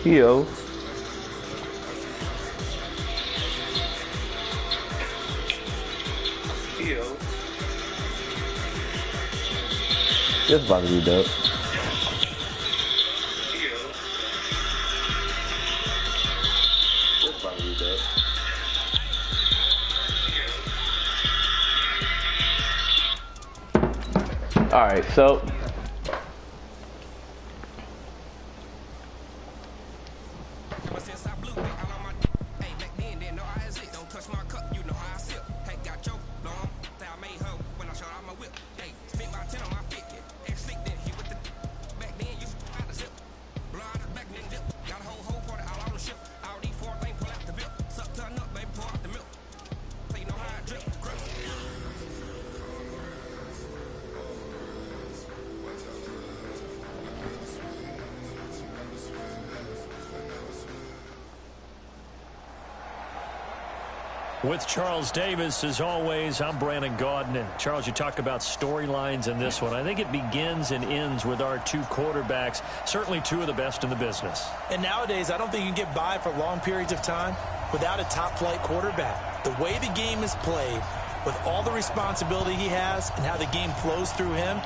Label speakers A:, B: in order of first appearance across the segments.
A: Yo. This about to be dope. Alright, so
B: with Charles Davis, as always, I'm Brandon Gaudin. And Charles, you talk about storylines in this one. I think it begins and ends with our two quarterbacks, certainly two of the best in the business.
C: And nowadays, I don't think you can get by for long periods of time without a top-flight quarterback. The way the game is played, with all the responsibility he has and how the game flows through him,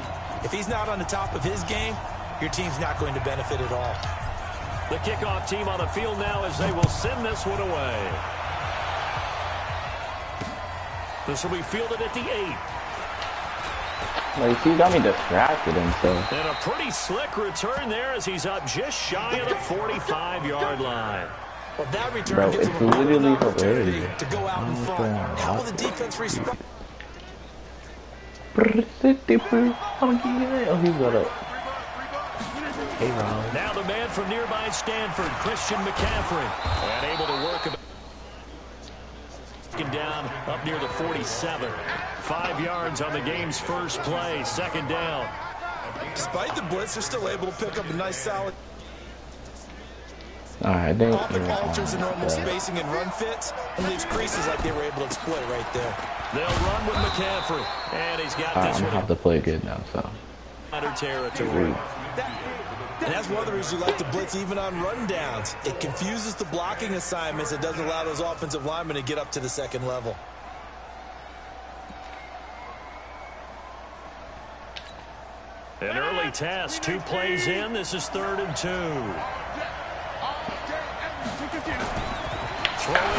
C: if he's not on the top of his game, your team's not going to benefit at all.
B: The kickoff team on the field now as they will send this one away. This will be fielded at the 8.
A: like, he got me distracted and stuff.
B: And a pretty slick return there as he's up just shy of the 45-yard line.
C: Well, that return gives him a
A: literally
C: opportunity
A: hilarious.
C: to go out in front. How will the defense respond?
A: Oh, he's got it. Hey, Ron.
B: Now the man from nearby Stanford, Christian McCaffrey, and able to work a down up near the 47. 5 yards on the game's first play, second down.
C: Despite the blitz, they're still able to pick up a nice solid.
A: Alright, they
C: Often alters the normal spacing and run fits and leaves creases like they were able to exploit right there.
B: They'll run with McCaffrey, and he's got this
A: I'm
B: one.
A: gonna have to play good now, so.
B: Under territory.
C: And that's one of the reasons you like to blitz even on rundowns. It confuses the blocking assignments. It doesn't allow those offensive linemen to get up to the second level.
B: An early test, 2 plays in. This is 3rd and 2.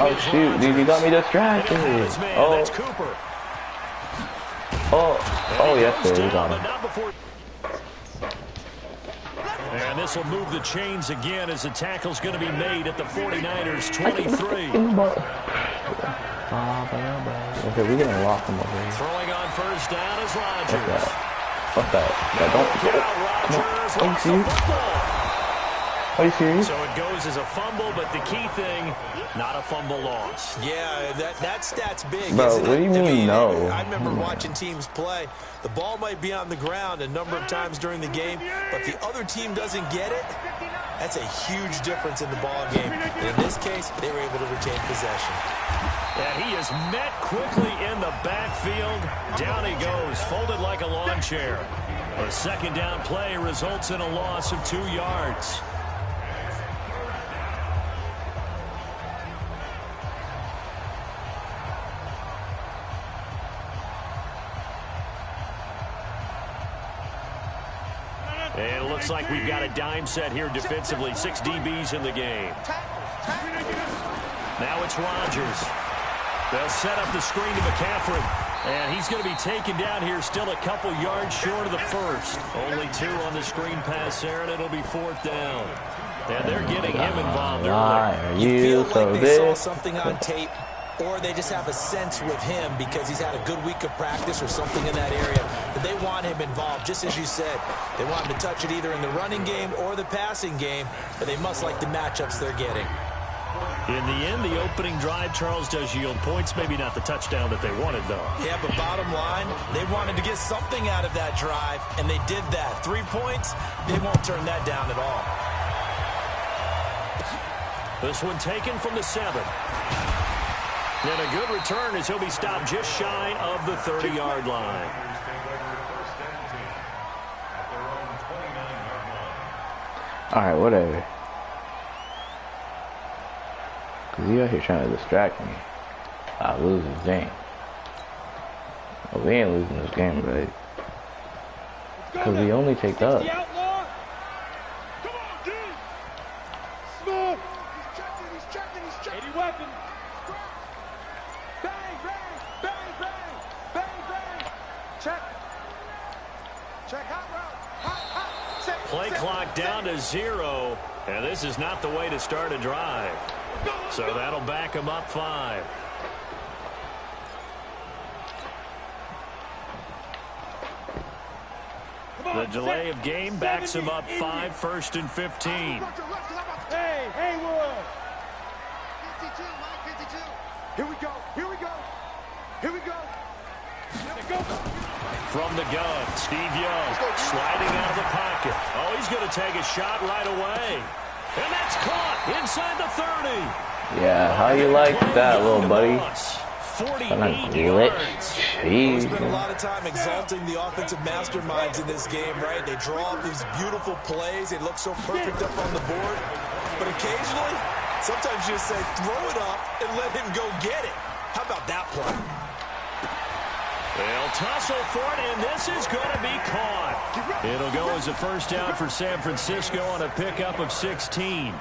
A: Oh shoot, dude, you got me distracted. Oh,
B: that's Cooper.
A: oh, yes, sir, he's on it.
B: And this will move the chains again as the tackle's going to be made at the 49ers 23.
A: Okay, we're gonna lock him over here.
B: Throwing on first down is Rodgers.
A: What's that? Yeah, don't. Are you serious? Are you serious?
B: So it goes as a fumble, but the key thing, not a fumble loss.
C: Yeah, that stat's big.
A: Bro,
C: isn't it?
A: what do you mean no?
C: I remember watching teams play. The ball might be on the ground a number of times during the game, but the other team doesn't get it. That's a huge difference in the ball game. And in this case, they were able to retain possession.
B: And he is met quickly in the backfield. Down he goes, folded like a lawn chair. A second down play results in a loss of 2 yards. And it looks like we've got a dime set here defensively. 6 DBs in the game. Now it's Rodgers. They'll set up the screen to McCaffrey. And he's going to be taken down here still a couple yards short of the first. Only 2 on the screen pass there, and it'll be 4th down. And they're getting him involved early.
C: You feel like they saw something on tape, or they just have a sense with him because he's had a good week of practice or something in that area that they want him involved, just as you said. They want him to touch it either in the running game or the passing game, but they must like the matchups they're getting.
B: In the end, the opening drive, Charles, does yield points. Maybe not the touchdown that they wanted, though.
C: Yeah, but bottom line, they wanted to get something out of that drive, and they did that. 3 points, they won't turn that down at all.
B: This one taken from the 7. And a good return as he'll be stopped just shy of the 30-yard line.
A: All right, whatever. He out here trying to distract me. I lose this game. Well, we ain't losing this game, right? Because we only take up.
B: Play clock down to 0, and this is not the way to start a drive. So that'll back him up 5. The delay of game backs him up 5, 1st and 15.
D: Hey, Haywood. 52, Mike, 52. Here we go. Here we go. Here we go.
B: From the gun, Steve Young sliding out of the pocket. Oh, he's going to take a shot right away. And that's caught inside the 30.
A: Yeah, how you like that, little buddy?
B: 48 yards.
C: We spend a lot of time exalting the offensive masterminds in this game, right? They draw up these beautiful plays. They look so perfect up on the board. But occasionally, sometimes you just say, throw it up and let him go get it. How about that play?
B: They'll tussle for it, and this is going to be caught. It'll go as a first down for San Francisco on a pickup of 16.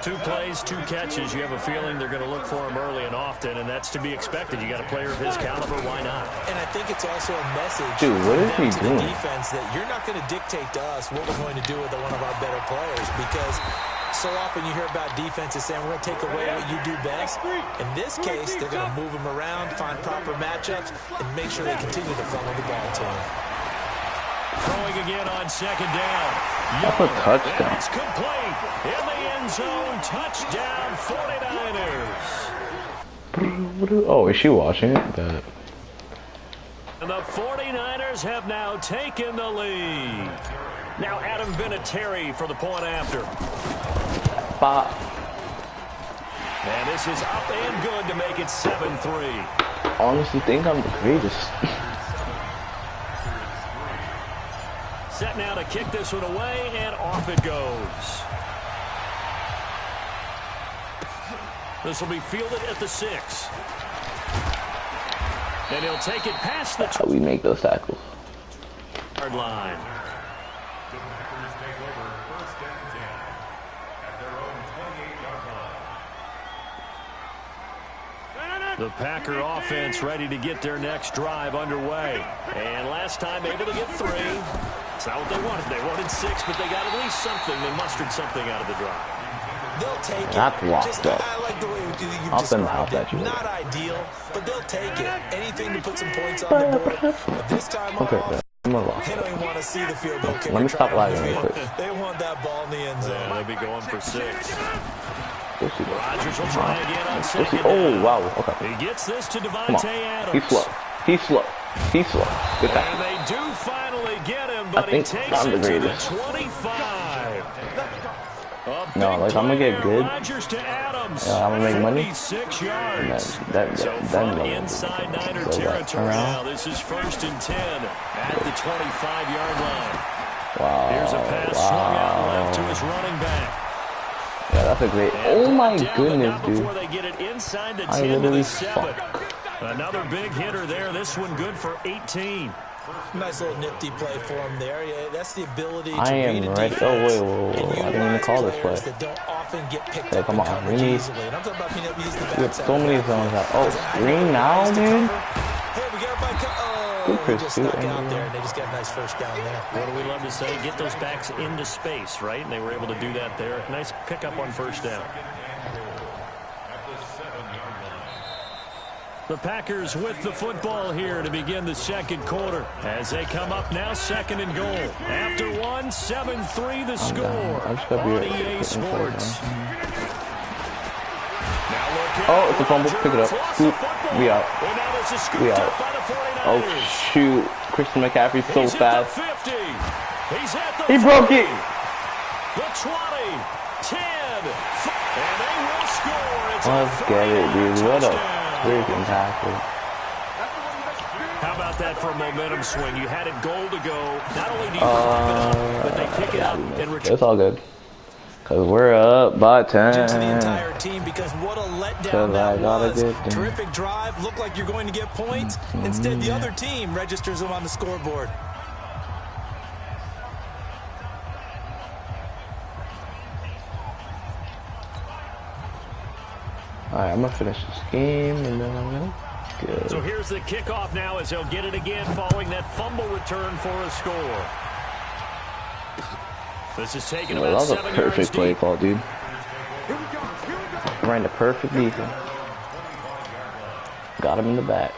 B: 2 plays, 2 catches. You have a feeling they're going to look for him early and often, and that's to be expected. You got a player of his caliber, why not?
C: And I think it's also a message
A: Dude, what is he
C: to
A: doing?
C: the defense that you're not going to dictate to us what we're going to do with one of our better players, because so often you hear about defenses saying we're going to take away what you do best. In this case, they're going to move them around, find proper matchups, and make sure they continue to funnel the ball to him.
B: Throwing again on 2nd down.
A: That's a touchdown.
B: It's complete. In the end zone, touchdown 49ers.
A: Oh, is she watching it? That.
B: And the 49ers have now taken the lead. Now Adam Vinatieri for the point after.
A: Bop.
B: And this is up and good to make it 7-3.
A: Honestly, think I'm the greatest.
B: Set now to kick this one away, and off it goes. This will be fielded at the 6. And he'll take it past the
A: We make those tackles.
B: yard line. The Packer offense ready to get their next drive underway. And last time able to get 3. It's not what they wanted. They wanted 6, but they got at least something. They mustered something out of the drive.
C: They'll take it.
A: Not locked up.
C: I like the way you
A: I'll send the
C: described
A: house at you.
C: Not ideal, but they'll take it. Anything to put some points on the board. But this time
A: Okay,
C: off,
A: I'm gonna lock
C: they
A: it.
C: don't even want to see the field goal kicker.
A: Let me stop
C: try to
A: lagging real
C: field.
A: quick.
C: They want that ball in the end zone.
B: Yeah, they'll be going for 6.
A: Rodgers
B: will try again on 2nd
A: Oh,
B: down.
A: wow. Okay.
B: He gets this to
A: Come
B: Devontae
A: on.
B: Adams.
A: He's slow. He's slow. He's slow. Good
B: And
A: tackle.
B: they do finally get him, but he
A: think
B: takes
A: I'm the
B: it to the
A: greatest.
B: 25.
A: No, like, I'm gonna get good.
B: Rodgers to Adams.
A: Yeah, I'm gonna make money.
B: 46
A: And
B: yards.
A: that
B: So from
A: level.
B: inside Niner
A: So that
B: territory
A: around.
B: now, this is 1st and 10 at the 25-yard line.
A: Wow.
B: Here's a pass swung out left to his running back.
A: Yeah, that's a great.
B: And
A: Oh my
B: brought down, but
A: goodness,
B: not
A: dude.
B: before they get it inside the
A: I
B: 10 to
A: literally
B: the 7.
A: fucked.
B: Another big hitter there. This one good for 18.
C: Nice little nifty play for him there. Yeah, that's the ability to
A: I am
C: read a
A: ready.
C: defense
A: Oh, wait.
C: and
A: I didn't even
C: utilize
A: call this
C: players
A: play.
C: that don't often get picked
A: Okay,
C: up
A: come
C: in
A: on. We
C: coverage
A: need.
C: easily. And I'm talking about being able to use the
A: We have
C: backside
A: so many
C: of the
A: zones out.
C: back.
A: Oh, screen now, dude.
C: Hey, we got it by
A: Good
C: he just
A: pursuit,
C: stuck out
A: Andrew.
C: there, and they just got a nice first down there.
B: What do we love to say? Get those backs into space, right? And they were able to do that there. Nice pickup on first down. The Packers with the football here to begin the 2nd quarter. As they come up now, 2nd and goal. After 1, 7-3 the score
A: I just gotta be
B: on
A: right
B: EA
A: here.
B: Sports.
A: Oh, it's a fumble. Pick it up. Scoop. We out. We out. Oh, shoot. Christian McCaffrey's so fast. He broke it.
B: The 20, 10, and they will score.
A: Let's get it, dude. What a freaking tackle.
B: How about that for a momentum swing? You had it goal to go. Not only do you pop it up, but they pick it up and return.
A: It's all good. Because we're up by 10.
C: To the entire team, because what a letdown that was. Terrific drive. Looked like you're going to get points. Instead, the other team registers them on the scoreboard.
A: Alright, I'm going to finish this game, and then I'm going to go.
B: So here's the kickoff now as they'll get it again following that fumble return for a score. This is taking about 7 yards deep.
A: That was a perfect play call, dude. Ran the perfect defense. Got him in the back.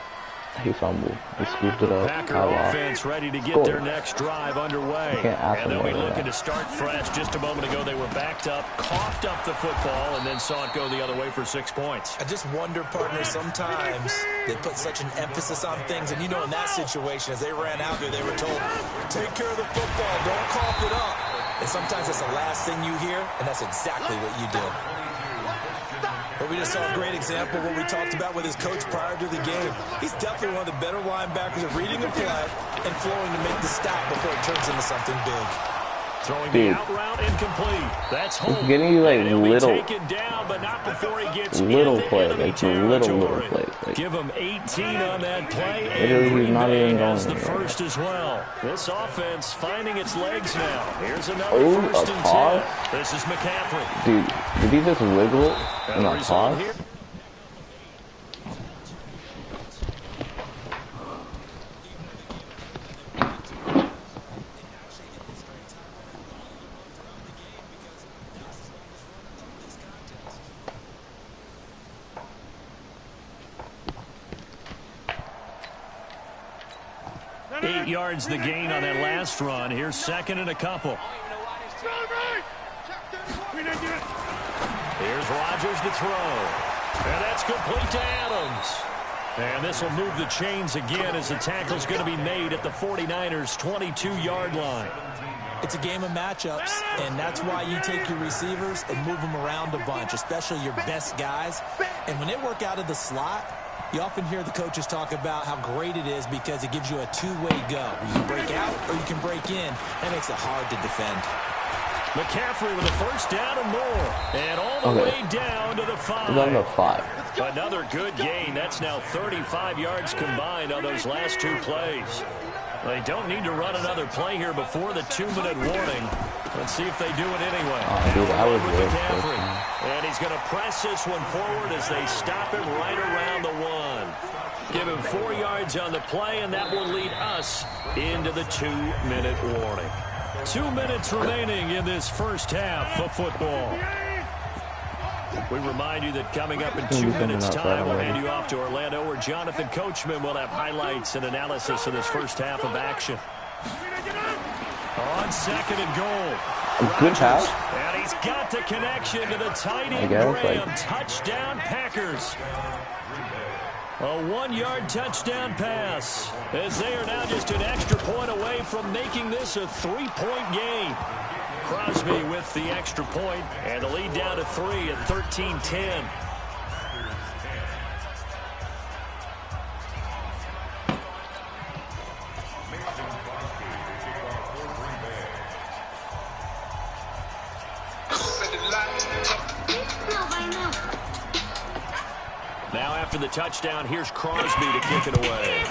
A: He fumbled. He scooped it up.
B: Packer offense ready to get their next drive underway. And they'll be looking to start fresh. Just a moment ago, they were backed up, coughed up the football, and then saw it go the other way for 6 points.
C: I just wonder, partner, sometimes they put such an emphasis on things. And, you know, in that situation, as they ran out there, they were told, take care of the football, don't cough it up. And sometimes that's the last thing you hear, and that's exactly what you did. But we just saw a great example of what we talked about with his coach prior to the game. He's definitely one of the better linebackers at reading a play and flowing to make the stop before it turns into something big.
B: Throwing the out route incomplete. That's home.
A: Getting you like little,
B: down, but not before he gets
A: little play, like little plays. Like,
B: give him 18 on that play,
A: and he's not even
B: has
A: going
B: the first as well. This offense finding its legs now. Here's another
A: a
B: first and
A: pause?
B: 10. This is McCaffrey.
A: Dude, did he just wiggle in a pause?
B: Here. Yards the gain on that last run. Here's second and a couple. Here's Rodgers to throw. And that's complete to Adams. And this will move the chains again as the tackle's going to be made at the 49ers' 22-yard line.
C: It's a game of matchups, and that's why you take your receivers and move them around a bunch, especially your best guys. And when they work out of the slot, you often hear the coaches talk about how great it is because it gives you a two-way go. You can break out or you can break in. That makes it hard to defend.
B: McCaffrey with a first down and more. And all the way down to the 5. Another good gain. That's now 35 yards combined on those last 2 plays. They don't need to run another play here before the 2-minute warning. Let's see if they do it anyway.
A: Dude, I was
B: McCaffrey. And he's going to press this one forward as they stop him right around the 1. Give him 4 yards on the play, and that will lead us into the 2-minute warning. 2 minutes remaining in this first half of football. We remind you that coming up in 2 minutes' time, we'll hand you off to Orlando, where Jonathan Coachman will have highlights and analysis of this first half of action. On second and goal.
A: Good pass.
B: And he's got the connection to the tight end, Graham. Touchdown, Packers. A 1-yard touchdown pass, as they are now just an extra point away from making this a 3-point game. Crosby with the extra point, and the lead down to 3 at 13-10. Now after the touchdown, here's Crosby to kick it away.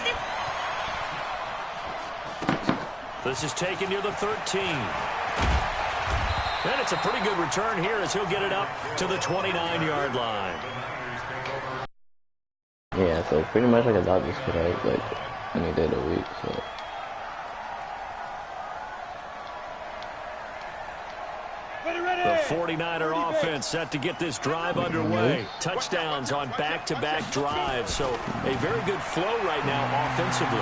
B: This is taken near the 13. And it's a pretty good return here as he'll get it up to the 29-yard line.
A: Yeah, so pretty much like a Dodgers could have like any day of the week, so.
B: The 49er offense set to get this drive underway. Touchdowns on back-to-back drives. So a very good flow right now offensively.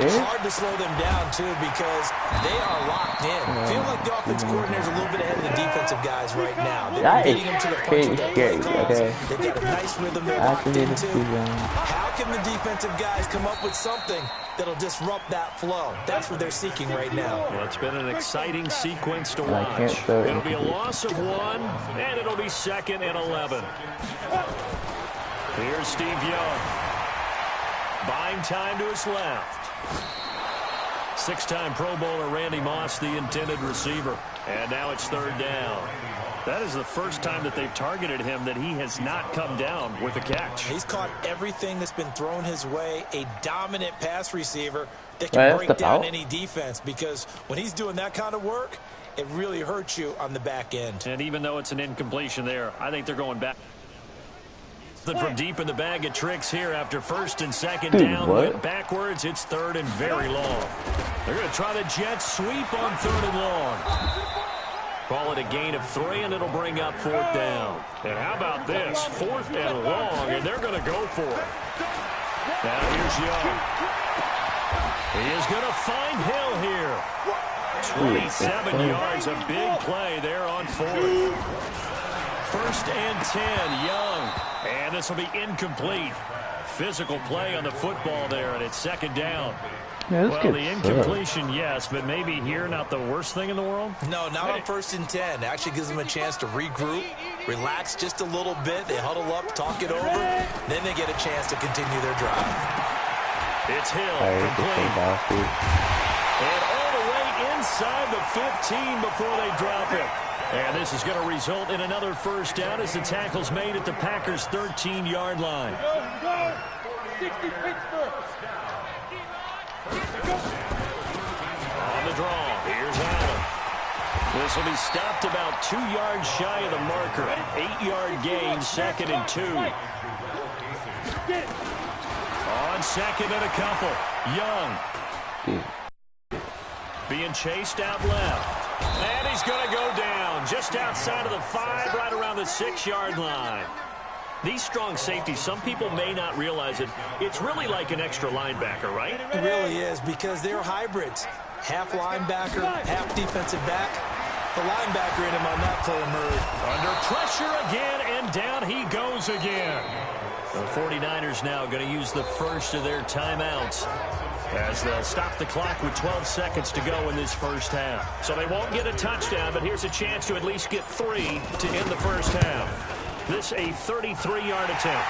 C: It's hard to slow them down, too, because they are locked in. Feel like the offense coordinator's a little bit ahead of the defensive guys right now. They're beating them to the punch with that play calls. They've got a nice rhythm they're locked into. How can the defensive guys come up with something that'll disrupt that flow? That's what they're seeking right now.
B: Well, it's been an exciting sequence to watch. It'll be a loss of 1, and it'll be 2nd and 11. Here's Steve Young. Buying time to his left. six-time Pro Bowler Randy Moss, the intended receiver. And now it's third down. That is the first time that they've targeted him that he has not come down with a catch.
C: He's caught everything that's been thrown his way. A dominant pass receiver that can break down any defense, because when he's doing that kind of work, it really hurts you on the back end.
B: And even though it's an incompletion there, I think they're going back. From deep in the bag of tricks here after first and second down. Went backwards. It's third and very long. They're going to try the jet sweep on third and long. Call it a gain of 3, and it'll bring up fourth down. And how about this? Fourth and long, and they're going to go for it. Now here's Young. He is going to find Hill here. 27 yards, a big play there on fourth. First and 10, Young. And this will be incomplete. Physical play on the football there, and it's second down.
A: Yeah,
B: well, the incompletion, yes, but maybe here not the worst thing in the world?
C: No, not on first and 10. It actually gives them a chance to regroup, relax just a little bit. They huddle up, talk it over, then they get a chance to continue their drive.
B: It's Hill, complete. And all the way inside the 15 before they drop it. And this is going to result in another first down as the tackle's made at the Packers' 13-yard line.
D: Go. 60 Pittsburgh.
B: On the draw, here's Allen. This will be stopped about 2 yards shy of the marker. 8-yard gain, second and 2. On second and a couple, Young. Being chased out left. And he's going to go down just outside of the 5, right around the 6-yard line. These strong safeties, some people may not realize it. It's really like an extra linebacker, right?
C: It really is, because they're hybrids. Half linebacker, half defensive back. The linebacker in him on that play emerged.
B: Under pressure again, and down he goes again. The 49ers now going to use the first of their timeouts, as they'll stop the clock with 12 seconds to go in this first half. So they won't get a touchdown, but here's a chance to at least get 3 to end the first half. This a 33-yard attempt.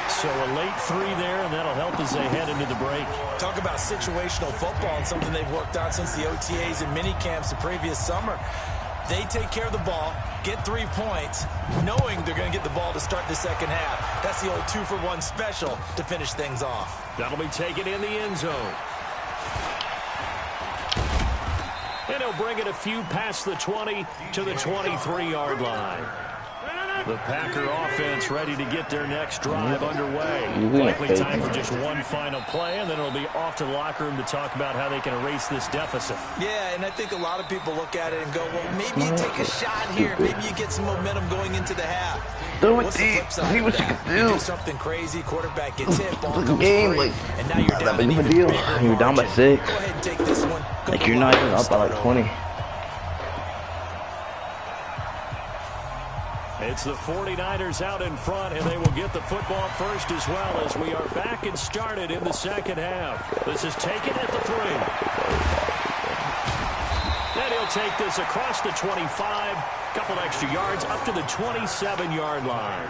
B: So a late 3 there, and that'll help as they head into the break.
C: Talk about situational football, and something they've worked on since the OTAs and mini camps the previous summer. They take care of the ball, get 3 points, knowing they're going to get the ball to start the second half. That's the old 2-for-1 special to finish things off.
B: That'll be taken in the end zone. And he'll bring it a few past the 20 to the 23-yard line. The Packer offense ready to get their next drive underway. Likely time for just one final play, and then it'll be off to the locker room to talk about how they can erase this deficit.
C: Yeah, and I think a lot of people look at it and go, well, maybe you take a shot here. Maybe you get some momentum going into the half. What's the flip side of that? You do something crazy, quarterback gets hit, ball comes free, and now you're down an even bigger margin.
A: You're down by 6.
C: Go ahead and take this one.
A: Like, you're not even up by like 20.
B: It's the 49ers out in front, and they will get the football first as well, as we are back and started in the second half. This is taken at the 3. Then he'll take this across the 25, couple extra yards up to the 27-yard line.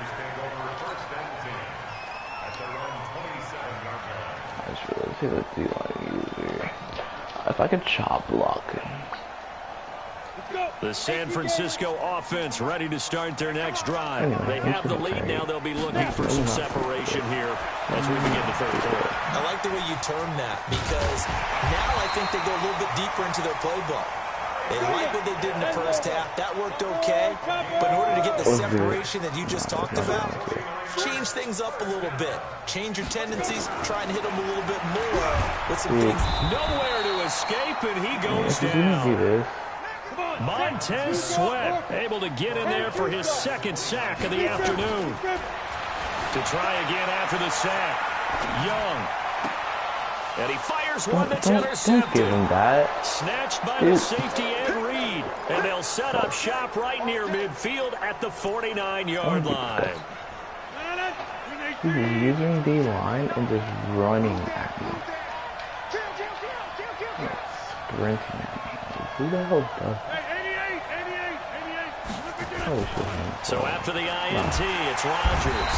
A: I just realized see what D-line user. If I could chop block him.
B: The San Francisco offense ready to start their next drive. They have the lead now. They'll be looking for some separation here as we begin the third quarter.
C: I like the way you term that, because now I think they go a little bit deeper into their playbook. They like what they did in the first half. That worked okay. But in order to get the separation that you just talked about, change things up a little bit. Change your tendencies. Try and hit them a little bit more with some things.
B: Nowhere to escape, and he goes down. Montez Sweat able to get in there for his second sack of the afternoon. To try again after the sack. Young. And he fires one that's intercepted.
A: Don't give him that.
B: Snatched by the safety and Reed. And they'll set up shop right near midfield at the 49-yard line.
A: He's using the line and just running at me. Sprinting at me. Who the hell does that?
B: So after the INT, it's Rodgers.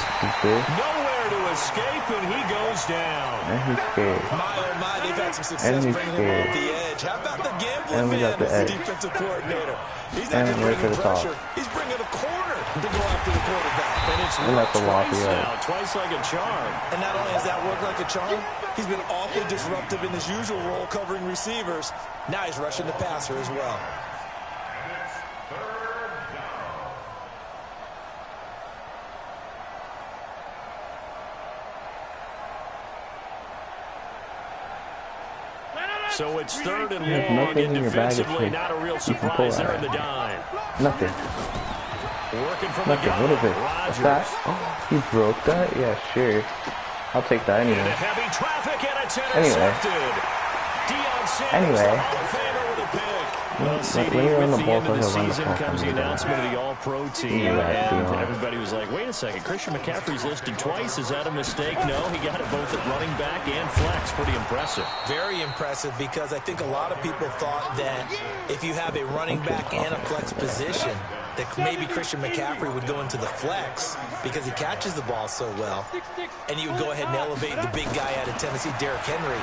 B: Nowhere there to escape, and he goes down.
A: And he's scared.
C: My, oh my, they've had some success bringing him off the edge. How about the gambling man as the defensive coordinator? He's not just bringing pressure, he's bringing a corner to go after the quarterback.
B: And it's worked twice now, twice like a charm.
C: And not only has that worked like a charm, he's been awfully disruptive in his usual role covering receivers. Now he's rushing the passer as well.
B: So it's third and long, and defensively not a real surprise there in the dime.
A: Nothing.
B: Working from
A: Nothing. What is it? What's that? Oh, he broke that? Yeah, sure. I'll take that anyway.
B: Heavy traffic, and it's intercepted.
A: Anyway.
B: Well, CD, with the end of the season comes the announcement of the All-Pro team, and everybody was like, wait a second, Christian McCaffrey's listed twice. Is that a mistake? No, he got it both at running back and flex. Pretty impressive.
C: Very impressive, because I think a lot of people thought that if you have a running back and a flex position, that maybe Christian McCaffrey would go into the flex because he catches the ball so well, and you would go ahead and elevate the big guy out of Tennessee, Derrick Henry,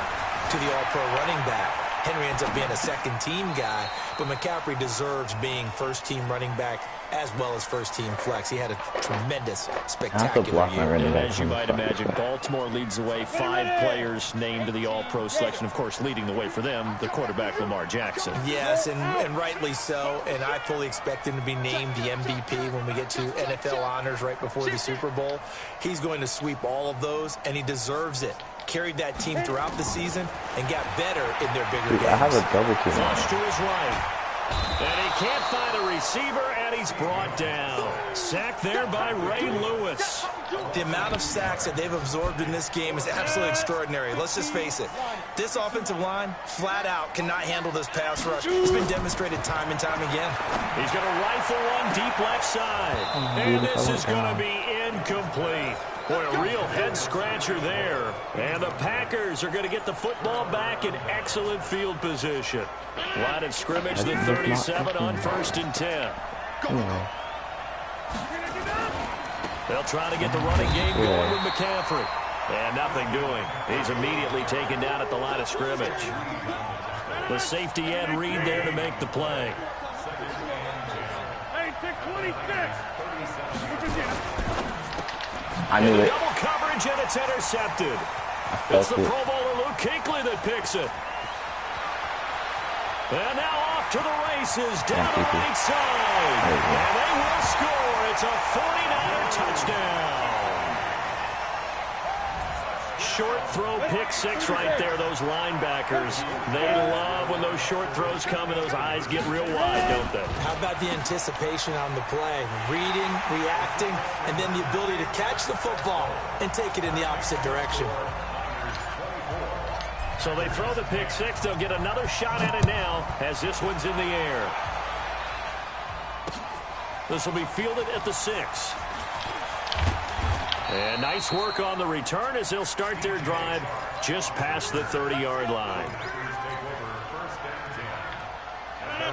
C: to the All-Pro running back. Henry ends up being a second-team guy, but McCaffrey deserves being first-team running back as well as first-team flex. He had a tremendous, spectacular year.
B: And as you might imagine, Baltimore leads the way. 5 players named to the All-Pro selection. Of course, leading the way for them, the quarterback Lamar Jackson.
C: Yes, and rightly so. And I fully expect him to be named the MVP when we get to NFL honors right before the Super Bowl. He's going to sweep all of those, and he deserves it. Carried that team throughout the season and got better in their bigger games.
A: I have a double team.
B: Flush to his right. And he can't find a receiver, and he's brought down. Sacked there by Ray Lewis.
C: The amount of sacks that they've absorbed in this game is absolutely extraordinary. Let's just face it. This offensive line, flat out, cannot handle this pass rush. It's been demonstrated time and time again.
B: He's going to rifle one deep left side. And this is going to be incomplete. Boy, a real head-scratcher there. And the Packers are going to get the football back in excellent field position. Line of scrimmage, the 37 on 1st and 10. They'll try to get the running game going with McCaffrey. And nothing doing. He's immediately taken down at the line of scrimmage. The safety end Reed there to make the play.
D: Hey, pick 26.
A: I knew it.
B: Double coverage, and it's intercepted. It's the Pro Bowler Luke Kuechly that picks it. And now off to the races down the right side. And they will score. It's a 49er touchdown. Short throw, pick 6 right there. Those linebackers, they love when those short throws come and those eyes get real wide, don't they?
C: How about the anticipation on the play? Reading, reacting, and then the ability to catch the football and take it in the opposite direction.
B: So they throw the pick 6. They'll get another shot at it now as this one's in the air. This will be fielded at the 6. And nice work on the return as they'll start their drive just past the 30-yard line.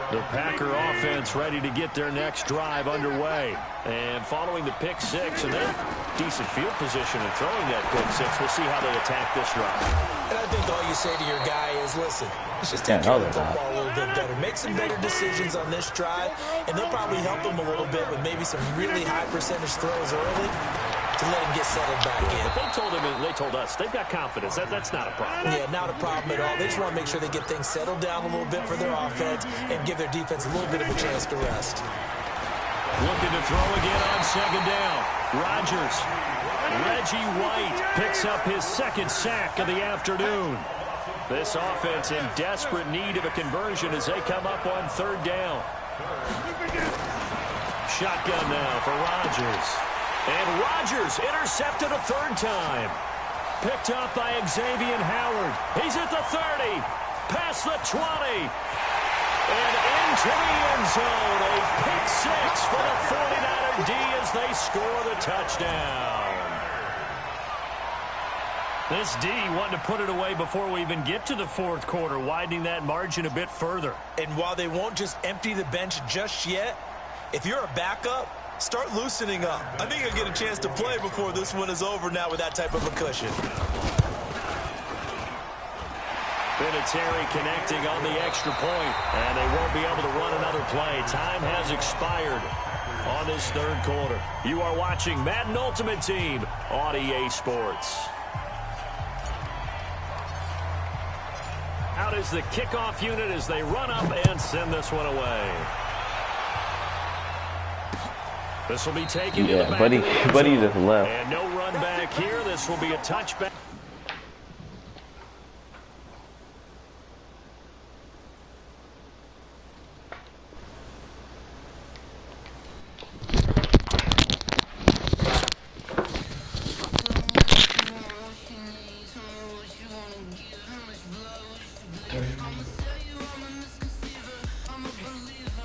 B: The Packer offense ready to get their next drive underway. And following the pick 6, and they're decent field position and throwing that pick 6. We'll see how they attack this drive.
C: And I think all you say to your guy is, listen, let's just take care of the football a little bit better. Make some better decisions on this drive, and they'll probably help him a little bit with maybe some really high percentage throws early to let him get settled back in.
B: But they told him, and they told us, they've got confidence. That's not a problem.
C: Yeah, not a problem at all. They just want to make sure they get things settled down a little bit for their offense and give their defense a little bit of a chance to rest.
B: Looking to throw again on 2nd down. Rodgers. Reggie White picks up his 2nd sack of the afternoon. This offense in desperate need of a conversion as they come up on 3rd down. Shotgun now for Rodgers. And Rodgers intercepted a 3rd time. Picked up by Xavier Howard. He's at the 30. Past the 20. And into the end zone. A pick 6 for the 49er D as they score the touchdown. This D wanted to put it away before we even get to the 4th quarter, widening that margin a bit further.
C: And while they won't just empty the bench just yet, if you're a backup, Start loosening up. I think you'll get a chance to play before this one is over now with that type of a cushion.
B: Vinatieri connecting on the extra point, and they won't be able to run another play. Time has expired on this third quarter. You are watching Madden Ultimate Team on EA Sports. Out is the kickoff unit as they run up and send this one away. This will be taken to the back
A: buddy just left.
B: And no run back here. This will be a touchback.